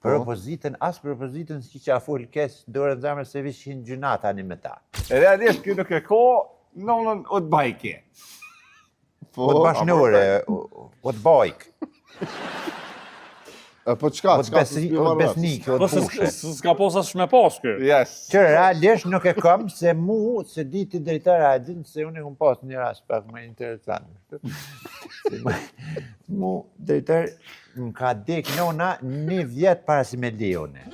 Për opozitën, as për opozitën s'ki që a full kes dorë në zemër se vishin gjuna tani me ta. E realisht kjo nuk e ka nënën o të bajke. O të bashkënore, o të bajk, Po çka? o të besnik, o të pushe. S'ka posa s'me pas kë. Yes. Që realisht nuk e kam se mu, se diti drejtar Adin, se unë e kom pas një rast pak më interesant. Mu, drejtar, më ka dek nona 1 vjet para si me leone.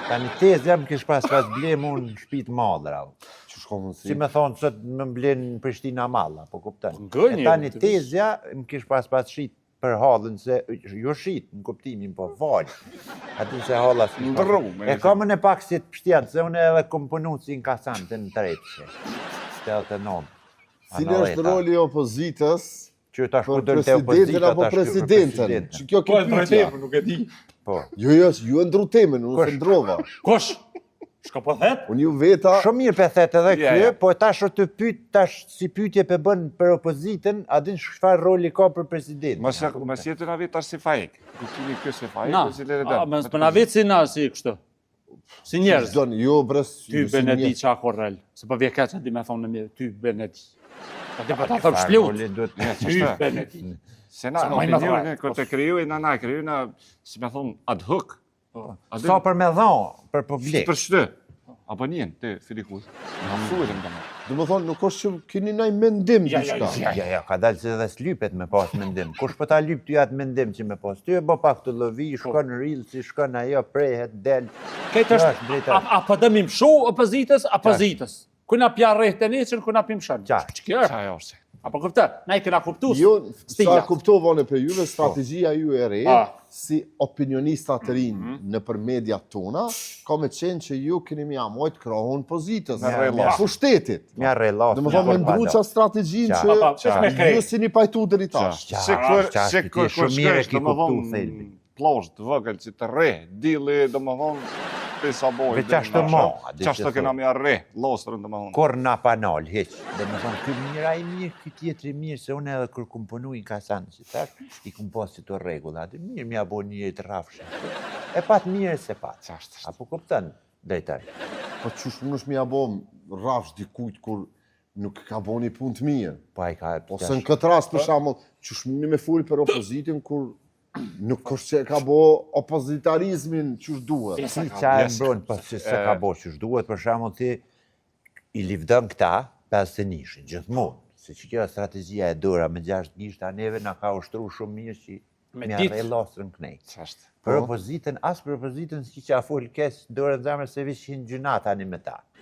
Tani tezja më kish pas ble mu në shtëpi të madhra. Që shko mundësi? Si me thonë, sot më mblen në Prishtina Malla, po kupton. Ngënje, E tani tezja më kish pas shit për hallën se jo shit në kuptimin po val. Aty se halla s'ka. Ndrru. E kam në pak si të pështjatë, se unë edhe kom punu si në kasante në Trepshe. 79. Cili është roli i opozitës Që ta për shkudër të presidentin opozita, apo ta shkudër presidenten? Që kjo Po e pyetja. drejtë, nuk e di. Po. Jo, ju e ndru temën, unë se ndrova. Kush? Shka po thet? Unë ju veta, Shumë mirë për thet edhe Ja, kjo, ja. po tash o të pyet, tash si pyetje për bën për opozitën, a din çfarë roli ka për presidentin? Mos jetë na vetë si fajk. Kuptimi kjo si fajk, Na, si le më na vetë si na si kështu. Si njerëz. Zoni, jo bres. Ty ju si Benedi njerëz. qa korrel. Se po vje keq di me thonë në mirë, ty Benedi. A ti po ta Çfarë thon shplut. roli duhet- Ty Benedi. Se na Sa më në opinion fare. kur të krijoj na krijojna, si më thon, ad hoc. Sa për me dhon, për publik. Për çtë? Apo nien ti Filikus. Na mësuam domo. Do më thonë, nuk është që keni ndaj mendim Ja, diçka. Ja, ka dalë se edhe s'lypet me pas mendim. Kush po ta lyp ty atë mendim që me pas? Ty e bë pak të lëvi, shkon në rill, si shkon ajo, prehet, del. Këtë Ja, është, drejta. apo dëmi mshu opozitës. Kuna pja rreth të neqën, kuna pim shën. Qartë. Që kjo është? Çfarë është? Apo kupta, na i kena kuptu. Jo, sa stila. kuptova në për juve, strategjia ju e re, Ah. si opinionista të rinj në për mediat tona, ka me qenë që ju keni mi amojt krohon pozitës, Me rellas. pushtetit. Mja rellas. Dhe më thonë me ndru qa strategjin Pa, pa, ç'është me që krejt? ju si një pajtu dëri tash. Qartë, ti shumë mirë e ki kuptu thelbi. Plazh të vogël që të rre, dilli domethën pesa boj. Me qashtë mo, a di që Qashtë kena thot. me arre, lostrën domethën. Kor na panal, heq. Dhe me thonë, ky mira i mirë, ky tjetri mirë, se unë edhe kur kum punu i kasanë, që tash, i kum pas që të regulla, dhe mirë mja bo një jetë rafshë. E pat mirë se pat. Qashtë është. Apo kuptën, drejtar. Po qysh më nëshmi abo rafsh dikujt kur nuk ka bo një punë të mirë. Po ai ka... Ose në këtë rast, për shembull, qysh më me full për opozitin kur nuk është që ka bo opozitarizmin qysh duhet. Si qa e mbron, pas që se ka bo që shduhet, për shembull ti i livdën këta, pas të nishin, gjithmonë. Se që kjo strategjia e dora me 6 gishta, neve na ka ushtru shumë mirë që Me me ditë. arrej lastrën knej. Qashtë. Për opozitën, as për opozitën s'ki që a full kes dorë në zemër se vishin gjuna tani me ta.